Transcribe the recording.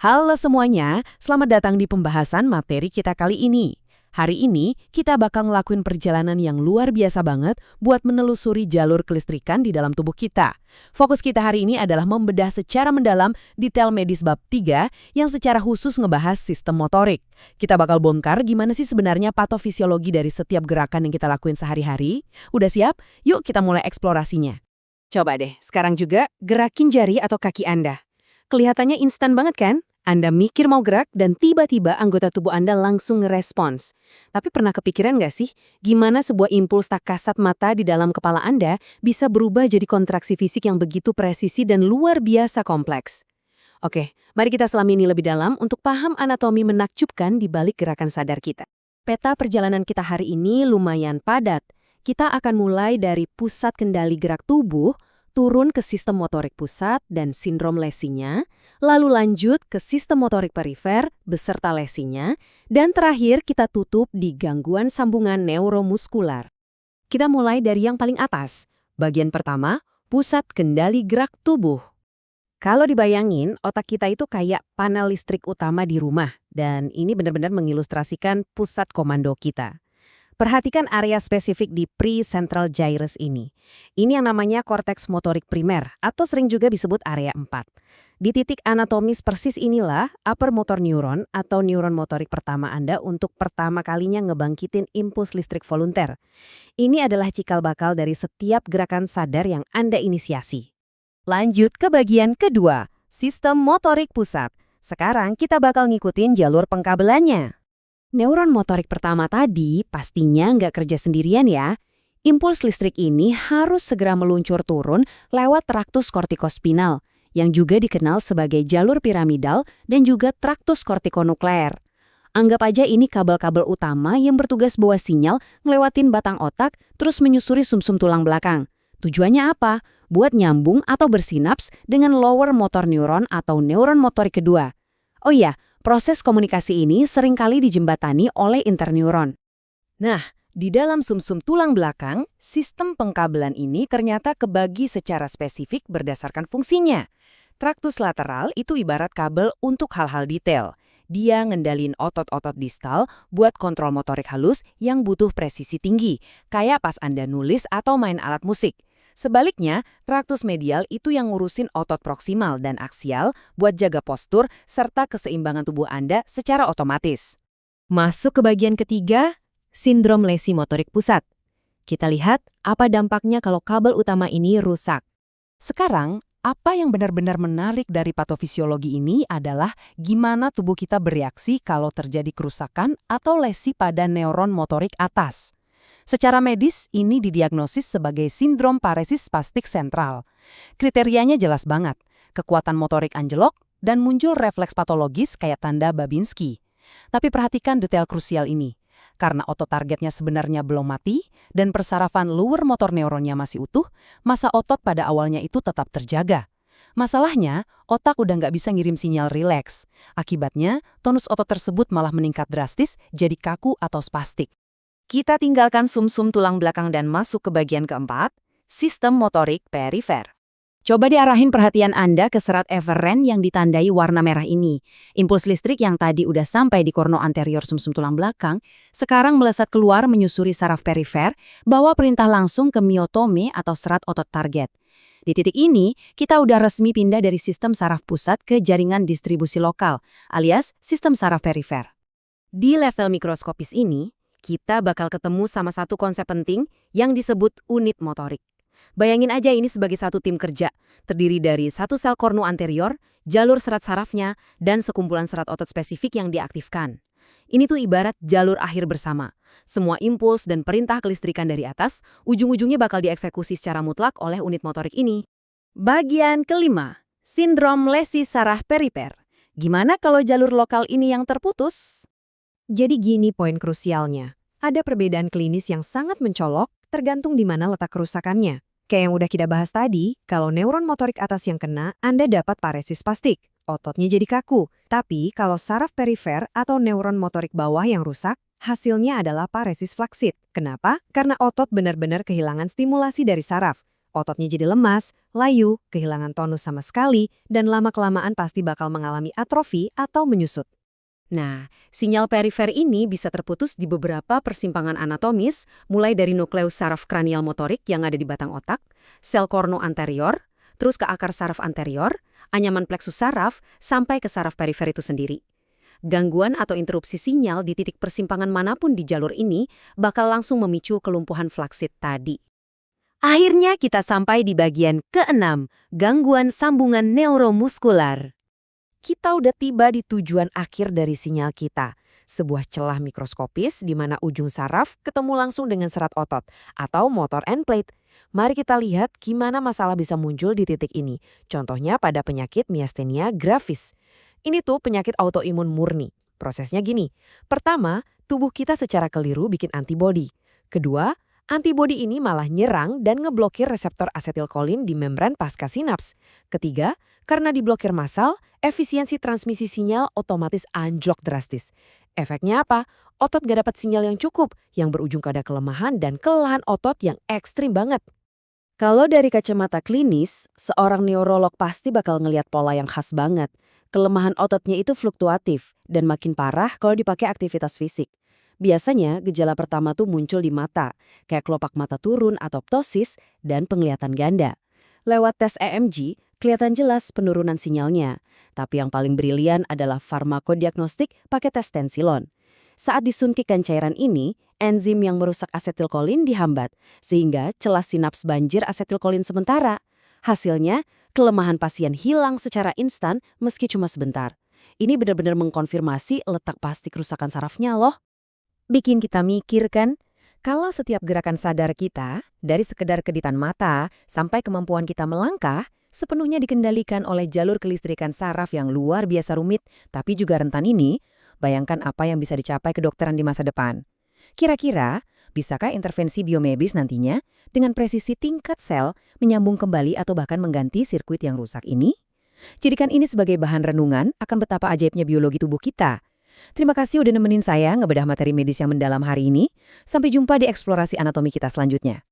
Halo semuanya, selamat datang di pembahasan materi kita kali ini. Hari ini, kita bakal ngelakuin perjalanan yang luar biasa banget buat menelusuri jalur kelistrikan di dalam tubuh kita. Fokus kita hari ini adalah membedah secara mendalam detail medis bab 3 yang secara khusus ngebahas sistem motorik. Kita bakal bongkar gimana sih sebenarnya patofisiologi dari setiap gerakan yang kita lakuin sehari-hari. Udah siap? Yuk kita mulai eksplorasinya. Coba deh, sekarang juga gerakin jari atau kaki Anda. Kelihatannya instan banget kan? Anda mikir mau gerak dan tiba-tiba anggota tubuh Anda langsung ngerespons. Tapi pernah kepikiran nggak sih, gimana sebuah impuls tak kasat mata di dalam kepala Anda bisa berubah jadi kontraksi fisik yang begitu presisi dan luar biasa kompleks? Oke, mari kita selami ini lebih dalam untuk paham anatomi menakjubkan di balik gerakan sadar kita. Peta perjalanan kita hari ini lumayan padat. Kita akan mulai dari pusat kendali gerak tubuh, turun ke sistem motorik pusat dan sindrom lesinya, lalu lanjut ke sistem motorik perifer beserta lesinya, dan terakhir kita tutup di gangguan sambungan neuromuskular. Kita mulai dari yang paling atas. Bagian pertama, pusat kendali gerak tubuh. Kalau dibayangin, otak kita itu kayak panel listrik utama di rumah, dan ini benar-benar mengilustrasikan pusat komando kita. Perhatikan area spesifik di pre-central gyrus ini. Ini yang namanya korteks motorik primer, atau sering juga disebut area 4. Di titik anatomis persis inilah upper motor neuron atau neuron motorik pertama Anda untuk pertama kalinya ngebangkitin impuls listrik volunter. Ini adalah cikal bakal dari setiap gerakan sadar yang Anda inisiasi. Lanjut ke bagian kedua, sistem motorik pusat. Sekarang kita bakal ngikutin jalur pengkabelannya. Neuron motorik pertama tadi pastinya nggak kerja sendirian ya. Impuls listrik ini harus segera meluncur turun lewat traktus kortikospinal, yang juga dikenal sebagai jalur piramidal dan juga traktus kortikonukleer. Anggap aja ini kabel-kabel utama yang bertugas bawa sinyal ngelewatin batang otak terus menyusuri sumsum tulang belakang. Tujuannya apa? Buat nyambung atau bersinaps dengan lower motor neuron atau neuron motorik kedua. Oh iya, proses komunikasi ini seringkali dijembatani oleh interneuron. Nah, di dalam sumsum tulang belakang, sistem pengkabelan ini ternyata kebagi secara spesifik berdasarkan fungsinya. Traktus lateral itu ibarat kabel untuk hal-hal detail. Dia ngendalin otot-otot distal buat kontrol motorik halus yang butuh presisi tinggi, kayak pas Anda nulis atau main alat musik. Sebaliknya, traktus medial itu yang ngurusin otot proksimal dan aksial buat jaga postur serta keseimbangan tubuh Anda secara otomatis. Masuk ke bagian ketiga, sindrom lesi motorik pusat. Kita lihat apa dampaknya kalau kabel utama ini rusak. Sekarang, apa yang benar-benar menarik dari patofisiologi ini adalah gimana tubuh kita bereaksi kalau terjadi kerusakan atau lesi pada neuron motorik atas. Secara medis, ini didiagnosis sebagai sindrom paresis spastik sentral. Kriterianya jelas banget, kekuatan motorik anjlok dan muncul refleks patologis kayak tanda Babinski. Tapi perhatikan detail krusial ini. Karena otot targetnya sebenarnya belum mati dan persarafan lower motor neuronnya masih utuh, massa otot pada awalnya itu tetap terjaga. Masalahnya, otak udah nggak bisa ngirim sinyal rileks. Akibatnya, tonus otot tersebut malah meningkat drastis jadi kaku atau spastik. Kita tinggalkan sumsum tulang belakang dan masuk ke bagian keempat, sistem motorik perifer. Coba diarahin perhatian Anda ke serat eferen yang ditandai warna merah ini. Impuls listrik yang tadi udah sampai di korno anterior sumsum tulang belakang, sekarang melesat keluar menyusuri saraf perifer, bawa perintah langsung ke miotome atau serat otot target. Di titik ini, kita udah resmi pindah dari sistem saraf pusat ke jaringan distribusi lokal, alias sistem saraf perifer. Di level mikroskopis ini, kita bakal ketemu sama satu konsep penting yang disebut unit motorik. Bayangin aja ini sebagai satu tim kerja, terdiri dari satu sel kornu anterior, jalur serat sarafnya, dan sekumpulan serat otot spesifik yang diaktifkan. Ini tuh ibarat jalur akhir bersama. Semua impuls dan perintah kelistrikan dari atas, ujung-ujungnya bakal dieksekusi secara mutlak oleh unit motorik ini. Bagian kelima, sindrom lesi saraf perifer. Gimana kalau jalur lokal ini yang terputus? Jadi gini poin krusialnya. Ada perbedaan klinis yang sangat mencolok tergantung di mana letak kerusakannya. Kayak yang udah kita bahas tadi, kalau neuron motorik atas yang kena, Anda dapat paresis spastik. Ototnya jadi kaku. Tapi kalau saraf perifer atau neuron motorik bawah yang rusak, hasilnya adalah paresis flaksit. Kenapa? Karena otot benar-benar kehilangan stimulasi dari saraf. Ototnya jadi lemas, layu, kehilangan tonus sama sekali, dan lama-kelamaan pasti bakal mengalami atrofi atau menyusut. Nah, sinyal perifer ini bisa terputus di beberapa persimpangan anatomis, mulai dari nukleus saraf kranial motorik yang ada di batang otak, sel korno anterior, terus ke akar saraf anterior, anyaman pleksus saraf, sampai ke saraf perifer itu sendiri. Gangguan atau interupsi sinyal di titik persimpangan manapun di jalur ini bakal langsung memicu kelumpuhan flaksid tadi. Akhirnya kita sampai di bagian ke-6, gangguan sambungan neuromuskular. Kita udah tiba di tujuan akhir dari sinyal kita, sebuah celah mikroskopis di mana ujung saraf ketemu langsung dengan serat otot atau motor end plate. Mari kita lihat gimana masalah bisa muncul di titik ini. Contohnya pada penyakit miastenia gravis. Ini tuh penyakit autoimun murni. Prosesnya gini, pertama, tubuh kita secara keliru bikin antibodi. Kedua, antibodi ini malah nyerang dan ngeblokir reseptor asetilkolin di membran pasca sinaps. Ketiga, karena diblokir massal, efisiensi transmisi sinyal otomatis anjlok drastis. Efeknya apa? Otot gak dapat sinyal yang cukup, yang berujung pada kelemahan dan kelelahan otot yang ekstrim banget. Kalau dari kacamata klinis, seorang neurolog pasti bakal ngelihat pola yang khas banget. Kelemahan ototnya itu fluktuatif dan makin parah kalau dipakai aktivitas fisik. Biasanya gejala pertama tuh muncul di mata, kayak kelopak mata turun atau ptosis dan penglihatan ganda. Lewat tes EMG, kelihatan jelas penurunan sinyalnya. Tapi yang paling brilian adalah farmakodiagnostik pakai tes tensilon. Saat disuntikan cairan ini, enzim yang merusak asetilkolin dihambat, sehingga celah sinaps banjir asetilkolin sementara. Hasilnya, kelemahan pasien hilang secara instan meski cuma sebentar. Ini benar-benar mengkonfirmasi letak pasti kerusakan sarafnya loh. Bikin kita mikir kan, kalau setiap gerakan sadar kita, dari sekedar keditan mata sampai kemampuan kita melangkah, sepenuhnya dikendalikan oleh jalur kelistrikan saraf yang luar biasa rumit, tapi juga rentan ini, bayangkan apa yang bisa dicapai kedokteran di masa depan. Kira-kira, bisakah intervensi biomedis nantinya dengan presisi tingkat sel menyambung kembali atau bahkan mengganti sirkuit yang rusak ini? Jadikan ini sebagai bahan renungan akan betapa ajaibnya biologi tubuh kita. Terima kasih udah nemenin saya ngebedah materi medis yang mendalam hari ini. Sampai jumpa di eksplorasi anatomi kita selanjutnya.